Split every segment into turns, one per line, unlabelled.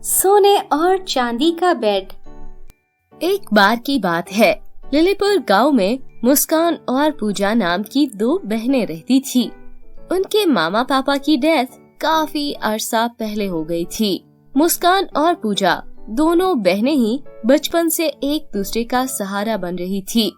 सोने और चांदी का बेड।
एक बार की बात है, लिलीपुर गांव में मुस्कान और पूजा नाम की दो बहनें रहती थी। उनके मामा पापा की डेथ काफी अरसा पहले हो गई थी। मुस्कान और पूजा दोनों बहनें ही बचपन से एक दूसरे का सहारा बन रही थी।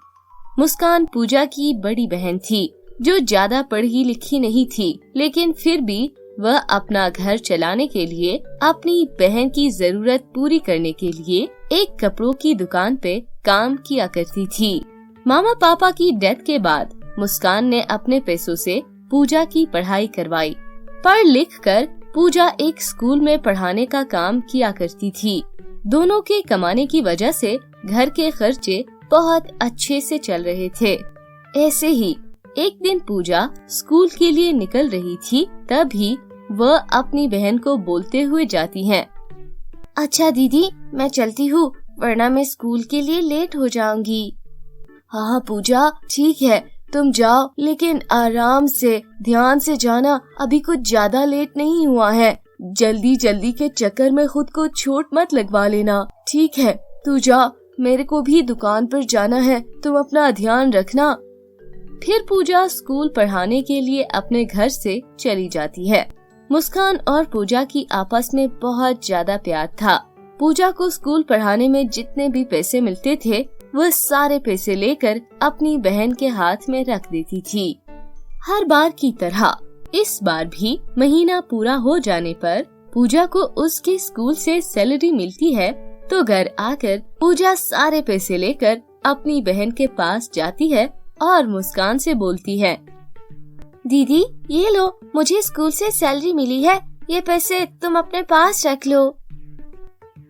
मुस्कान पूजा की बड़ी बहन थी, जो ज्यादा पढ़ी लिखी नहीं थी, लेकिन फिर भी वह अपना घर चलाने के लिए, अपनी बहन की जरूरत पूरी करने के लिए एक कपड़ों की दुकान पे काम किया करती थी। मामा पापा की डेथ के बाद मुस्कान ने अपने पैसों से पूजा की पढ़ाई करवाई। पढ़ लिख कर पूजा एक स्कूल में पढ़ाने का काम किया करती थी। दोनों के कमाने की वजह से घर के खर्चे बहुत अच्छे से चल रहे थे। ऐसे ही एक दिन पूजा स्कूल के लिए निकल रही थी, तभी वह अपनी बहन को बोलते हुए जाती है।
अच्छा दीदी, मैं चलती हूँ, वरना मैं स्कूल के लिए लेट हो जाऊंगी।
हाँ पूजा, ठीक है, तुम जाओ, लेकिन आराम से, ध्यान से जाना, अभी कुछ ज्यादा लेट नहीं हुआ है। जल्दी जल्दी के चक्कर में खुद को चोट मत लगवा लेना। ठीक है, तू जा, मेरे को भी दुकान पर जाना है, तुम अपना ध्यान रखना।
फिर पूजा स्कूल पढ़ाने के लिए अपने घर से चली जाती है। मुस्कान और पूजा की आपस में बहुत ज्यादा प्यार था। पूजा को स्कूल पढ़ाने में जितने भी पैसे मिलते थे, वह सारे पैसे लेकर अपनी बहन के हाथ में रख देती थी। हर बार की तरह इस बार भी महीना पूरा हो जाने पर पूजा को उसके स्कूल से सैलरी मिलती है, तो घर आकर पूजा सारे पैसे लेकर अपनी बहन के पास जाती है और मुस्कान से बोलती है,
दीदी ये लो, मुझे स्कूल से सैलरी मिली है, ये पैसे तुम अपने पास रख लो।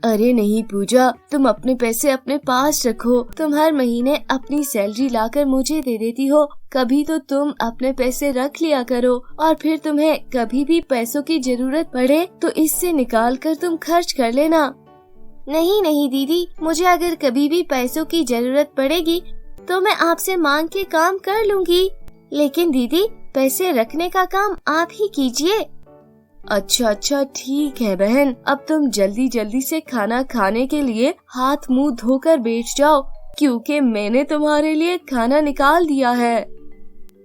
अरे नहीं पूजा, तुम अपने पैसे अपने पास रखो। तुम हर महीने अपनी सैलरी लाकर मुझे दे देती हो, कभी तो तुम अपने पैसे रख लिया करो, और फिर तुम्हें कभी भी पैसों की जरूरत पड़े तो इससे निकाल कर तुम खर्च कर लेना।
नहीं नहीं दीदी, मुझे अगर कभी भी पैसों की जरूरत पड़ेगी तो मैं आपसे मांग के काम कर लूंगी, लेकिन दीदी पैसे रखने का काम आप ही कीजिए।
अच्छा ठीक है बहन, अब तुम जल्दी जल्दी से खाना खाने के लिए हाथ मुंह धोकर बैठ जाओ, क्योंकि मैंने तुम्हारे लिए खाना निकाल दिया है।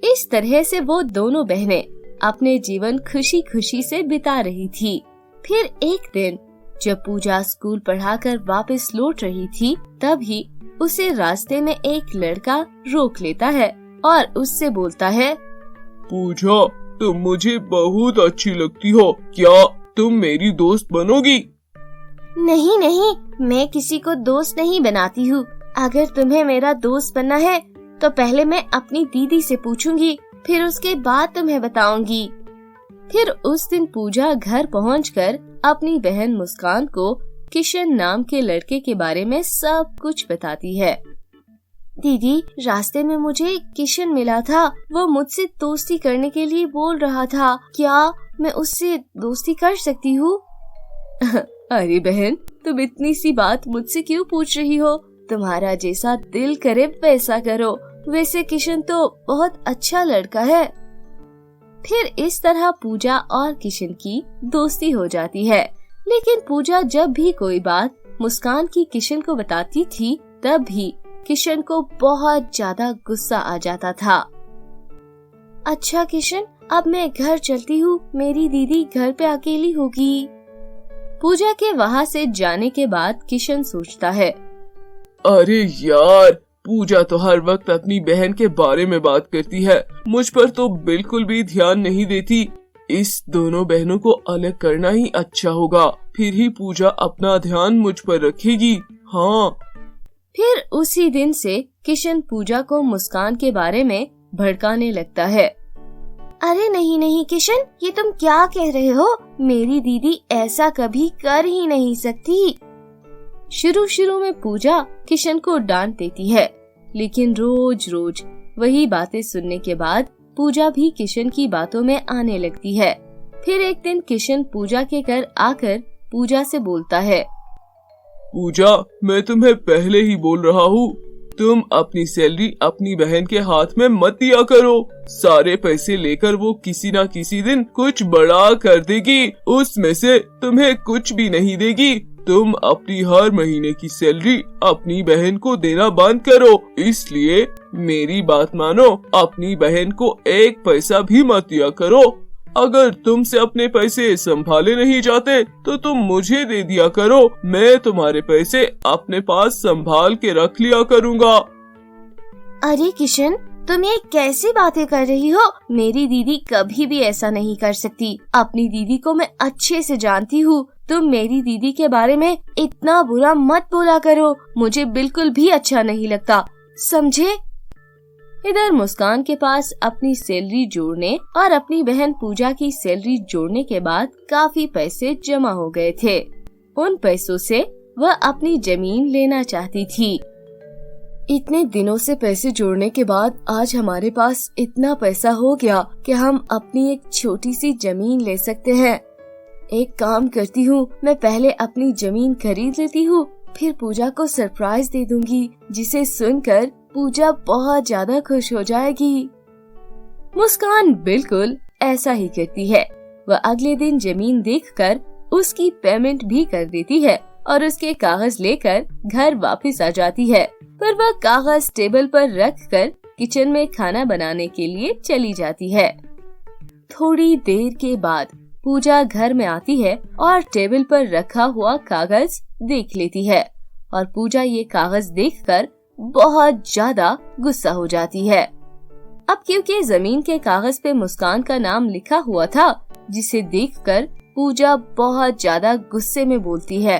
इस तरह से वो दोनों बहनें अपने जीवन खुशी खुशी से बिता रही थी। फिर एक दिन जब पूजा स्कूल पढ़ाकर वापस लौट रही थी, तभी उसे रास्ते में एक लड़का रोक लेता है और उससे बोलता है,
पूजा, तुम मुझे बहुत अच्छी लगती हो, क्या तुम मेरी दोस्त बनोगी?
नहीं नहीं, मैं किसी को दोस्त नहीं बनाती हूँ। अगर तुम्हें मेरा दोस्त बनना है तो पहले मैं अपनी दीदी से पूछूंगी, फिर उसके बाद तुम्हें बताऊंगी।
फिर उस दिन पूजा घर पहुंचकर अपनी बहन मुस्कान को किशन नाम के लड़के के बारे में सब कुछ बताती है।
दीदी, रास्ते में मुझे किशन मिला था, वो मुझसे दोस्ती करने के लिए बोल रहा था, क्या मैं उससे दोस्ती कर सकती हूँ?
अरे बहन, तुम इतनी सी बात मुझसे क्यों पूछ रही हो? तुम्हारा जैसा दिल करे वैसा करो, वैसे किशन तो बहुत अच्छा लड़का है।
फिर इस तरह पूजा और किशन की दोस्ती हो जाती है। लेकिन पूजा जब भी कोई बात मुस्कान की किशन को बताती थी, तब भी किशन को बहुत ज्यादा गुस्सा आ जाता था।
अच्छा किशन, अब मैं घर चलती हूँ, मेरी दीदी घर पे अकेली होगी।
पूजा के वहाँ से जाने के बाद किशन सोचता है,
अरे यार, पूजा तो हर वक्त अपनी बहन के बारे में बात करती है, मुझ पर तो बिल्कुल भी ध्यान नहीं देती। इस दोनों बहनों को अलग करना ही अच्छा होगा, फिर ही पूजा अपना ध्यान मुझ पर रखेगी। हाँ।
फिर उसी दिन से किशन पूजा को मुस्कान के बारे में भड़काने लगता है।
अरे नहीं नहीं किशन, ये तुम क्या कह रहे हो? मेरी दीदी ऐसा कभी कर ही नहीं सकती।
शुरू में पूजा किशन को डांट देती है, लेकिन रोज रोज वही बातें सुनने के बाद पूजा भी किशन की बातों में आने लगती है। फिर एक दिन किशन पूजा के घर आकर पूजा से बोलता है,
पूजा, मैं तुम्हें पहले ही बोल रहा हूँ, तुम अपनी सैलरी अपनी बहन के हाथ में मत दिया करो। सारे पैसे लेकर वो किसी न किसी दिन कुछ बड़ा कर देगी, उसमें से तुम्हें कुछ भी नहीं देगी। तुम अपनी हर महीने की सैलरी अपनी बहन को देना बंद करो। इसलिए मेरी बात मानो, अपनी बहन को एक पैसा भी मत दिया करो। अगर तुमसे अपने पैसे संभाले नहीं जाते तो तुम मुझे दे दिया करो, मैं तुम्हारे पैसे अपने पास संभाल के रख लिया करूँगा।
अरे किशन, तुम ये कैसी बातें कर रही हो? मेरी दीदी कभी भी ऐसा नहीं कर सकती। अपनी दीदी को मैं अच्छे से जानती हूँ। तुम मेरी दीदी के बारे में इतना बुरा मत बोला करो, मुझे बिल्कुल भी अच्छा नहीं लगता, समझे?
इधर मुस्कान के पास अपनी सैलरी जोड़ने और अपनी बहन पूजा की सैलरी जोड़ने के बाद काफी पैसे जमा हो गए थे। उन पैसों से वह अपनी जमीन लेना चाहती थी।
इतने दिनों से पैसे जोड़ने के बाद आज हमारे पास इतना पैसा हो गया कि हम अपनी एक छोटी सी जमीन ले सकते हैं। एक काम करती हूँ, मैं पहले अपनी जमीन खरीद लेती हूँ, फिर पूजा को सरप्राइज दे दूंगी, जिसे सुनकर पूजा बहुत ज्यादा खुश हो जाएगी।
मुस्कान बिल्कुल ऐसा ही करती है। वह अगले दिन जमीन देखकर उसकी पेमेंट भी कर देती है और उसके कागज लेकर घर वापस आ जाती है। पर वह कागज टेबल पर रखकर किचन में खाना बनाने के लिए चली जाती है। थोड़ी देर के बाद पूजा घर में आती है और टेबल पर रखा हुआ कागज देख लेती है और पूजा ये कागज देखकर बहुत ज्यादा गुस्सा हो जाती है। अब क्योंकि जमीन के कागज पे मुस्कान का नाम लिखा हुआ था, जिसे देखकर पूजा बहुत ज्यादा गुस्से में बोलती है,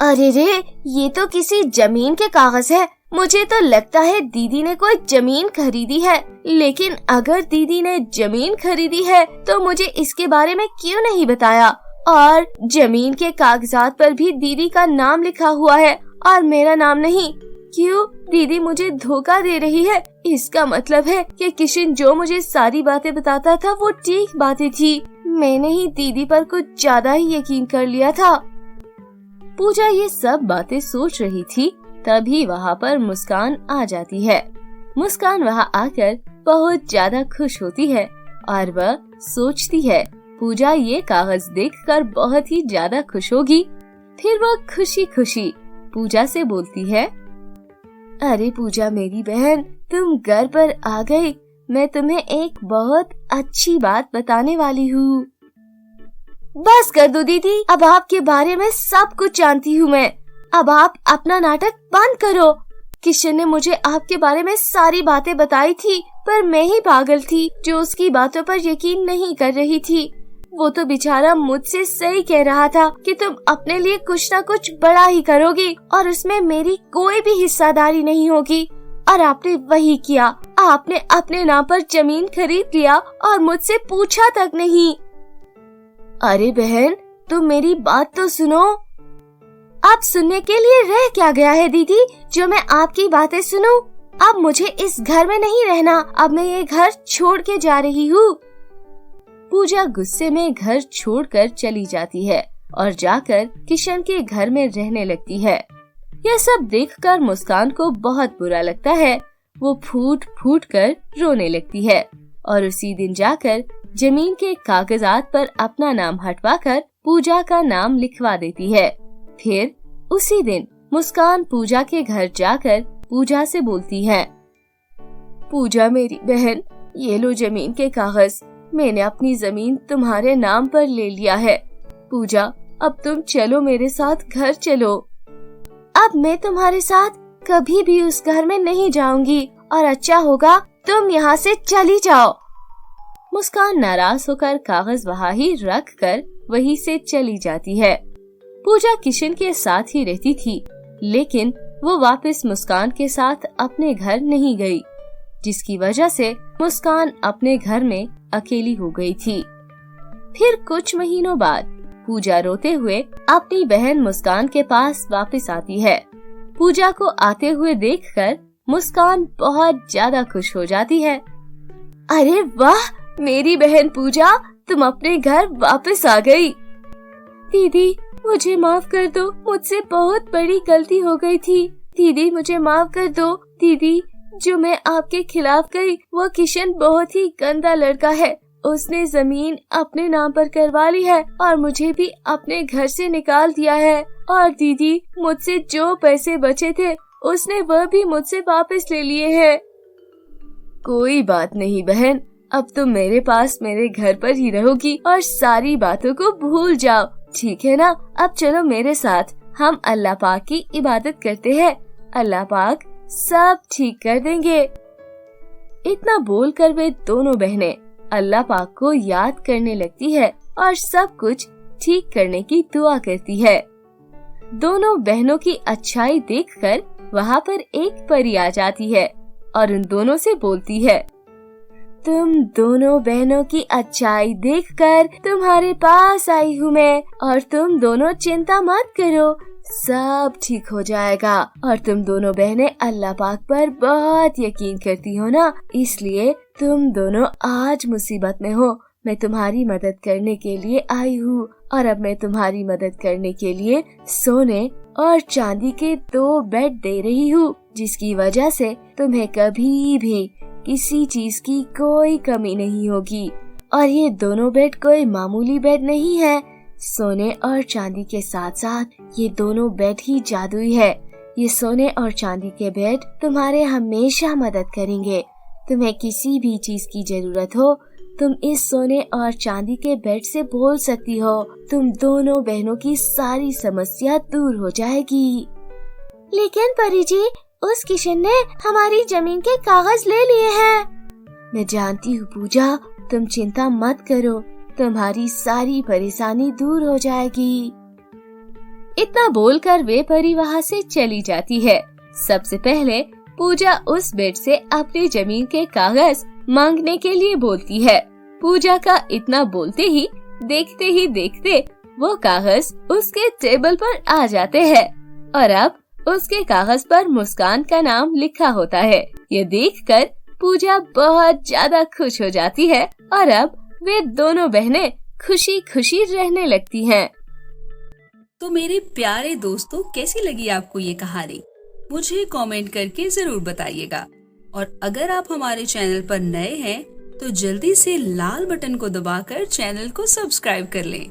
अरे रे, ये तो किसी जमीन के कागज है। मुझे तो लगता है दीदी ने कोई जमीन खरीदी है। लेकिन अगर दीदी ने जमीन खरीदी है तो मुझे इसके बारे में क्यों नहीं बताया? और जमीन के कागजात पर भी दीदी का नाम लिखा हुआ है और मेरा नाम नहीं। क्यों दीदी मुझे धोखा दे रही है? इसका मतलब है कि किशन जो मुझे सारी बातें बताता था वो ठीक बातें थी। मैंने ही दीदी पर कुछ ज्यादा ही यकीन कर लिया था।
पूजा ये सब बातें सोच रही थी, तभी वहाँ पर मुस्कान आ जाती है। मुस्कान वहाँ आकर बहुत ज्यादा खुश होती है और वह सोचती है पूजा ये कागज देखकर बहुत ही ज्यादा खुश होगी। फिर वह खुशी खुशी पूजा से बोलती है,
अरे पूजा मेरी बहन, तुम घर पर आ गई। मैं तुम्हें एक बहुत अच्छी बात बताने वाली हूँ। बस कर दो दीदी, अब आपके बारे में सब कुछ जानती हूँ मैं। अब आप अपना नाटक बंद करो। किशन ने मुझे आपके बारे में सारी बातें बताई थी, पर मैं ही पागल थी जो उसकी बातों पर यकीन नहीं कर रही थी। वो तो बेचारा मुझसे सही कह रहा था कि तुम अपने लिए कुछ न कुछ बड़ा ही करोगी और उसमें मेरी कोई भी हिस्सेदारी नहीं होगी। और आपने वही किया। आपने अपने नाम पर जमीन खरीद लिया और मुझसे पूछा तक नहीं। अरे बहन, तुम मेरी बात तो सुनो। अब सुनने के लिए रह क्या गया है दीदी, जो मैं आपकी बातें सुनूं? अब मुझे इस घर में नहीं रहना। अब मैं ये घर छोड़ के जा रही हूँ।
पूजा गुस्से में घर छोड़कर चली जाती है और जाकर किशन के घर में रहने लगती है। यह सब देखकर मुस्कान को बहुत बुरा लगता है। वो फूट फूट कर रोने लगती है और उसी दिन जाकर जमीन के कागजात पर अपना नाम हटवाकर पूजा का नाम लिखवा देती है। फिर उसी दिन मुस्कान पूजा के घर जाकर पूजा से बोलती है, पूजा मेरी बहन, ये लो जमीन के कागज। मैंने अपनी जमीन तुम्हारे नाम पर ले लिया है। पूजा, अब तुम चलो मेरे साथ घर चलो। अब मैं तुम्हारे साथ कभी भी उस घर में नहीं जाऊंगी और अच्छा होगा तुम यहाँ से चली जाओ। मुस्कान नाराज होकर कागज वहाँ ही रख कर वहीं से चली जाती है। पूजा किशन के साथ ही रहती थी, लेकिन वो वापस मुस्कान के साथ अपने घर नहीं गई, जिसकी वजह से मुस्कान अपने घर में अकेली हो गई थी। फिर कुछ महीनों बाद पूजा रोते हुए अपनी बहन मुस्कान के पास वापस आती है। पूजा को आते हुए देखकर मुस्कान बहुत ज्यादा खुश हो जाती है।
अरे वाह, मेरी बहन पूजा, तुम अपने घर वापस आ गई। दीदी, मुझे माफ कर दो, मुझसे बहुत बड़ी गलती हो गई थी। दीदी मुझे माफ कर दो। दीदी, जो मैं आपके खिलाफ गई, वो किशन बहुत ही गंदा लड़का है। उसने जमीन अपने नाम पर करवा ली है और मुझे भी अपने घर से निकाल दिया है। और दीदी, मुझसे जो पैसे बचे थे उसने वह भी मुझसे वापस ले लिए हैं।
कोई बात नहीं बहन, अब तुम मेरे पास मेरे घर पर ही रहोगी और सारी बातों को भूल जाओ, ठीक है ना? अब चलो मेरे साथ, हम अल्लाह पाक की इबादत करते हैं। अल्लाह पाक सब ठीक कर देंगे। इतना बोलकर वे दोनों बहनें अल्लाह पाक को याद करने लगती है और सब कुछ ठीक करने की दुआ करती है। दोनों बहनों की अच्छाई देखकर वहाँ पर एक परी आ जाती है और उन दोनों से बोलती है, तुम दोनों बहनों की अच्छाई देखकर तुम्हारे पास आई हूँ मैं, और तुम दोनों चिंता मत करो, सब ठीक हो जाएगा। और तुम दोनों बहनें अल्लाह पाक पर बहुत यकीन करती हो ना, इसलिए तुम दोनों आज मुसीबत में हो। मैं तुम्हारी मदद करने के लिए आई हूँ और अब मैं तुम्हारी मदद करने के लिए सोने और चांदी के 2 बेड दे रही हूँ, जिसकी वजह से तुम्हें कभी भी किसी चीज की कोई कमी नहीं होगी। और ये दोनों बेड कोई मामूली बेड नहीं है, सोने और चांदी के साथ साथ ये दोनों बेड ही जादुई है। ये सोने और चांदी के बेड तुम्हारे हमेशा मदद करेंगे। तुम्हें किसी भी चीज की जरूरत हो, तुम इस सोने और चांदी के बेड से बोल सकती हो। तुम दोनों बहनों की सारी समस्या दूर हो जाएगी।
लेकिन परी जी, उस किशन ने हमारी जमीन के कागज ले लिए हैं।
मैं जानती हूँ पूजा, तुम चिंता मत करो, तुम्हारी सारी परेशानी दूर हो जाएगी।
इतना बोलकर वे परी वहाँ से चली जाती है। सबसे पहले पूजा उस बेड से अपनी जमीन के कागज मांगने के लिए बोलती है। पूजा का इतना बोलते ही देखते वो कागज उसके टेबल पर आ जाते हैं और अब उसके कागज पर मुस्कान का नाम लिखा होता है। ये देखकर पूजा बहुत ज्यादा खुश हो जाती है और अब वे दोनों बहनें खुशी खुशी रहने लगती हैं।
तो मेरे प्यारे दोस्तों, कैसी लगी आपको ये कहानी? मुझे कमेंट करके जरूर बताइएगा। और अगर आप हमारे चैनल पर नए हैं तो जल्दी से लाल बटन को दबाकर चैनल को सब्सक्राइब कर लें।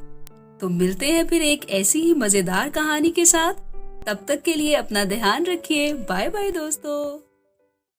तो मिलते हैं फिर एक ऐसी ही मजेदार कहानी के साथ। तब तक के लिए अपना ध्यान रखिए। बाय बाय दोस्तों।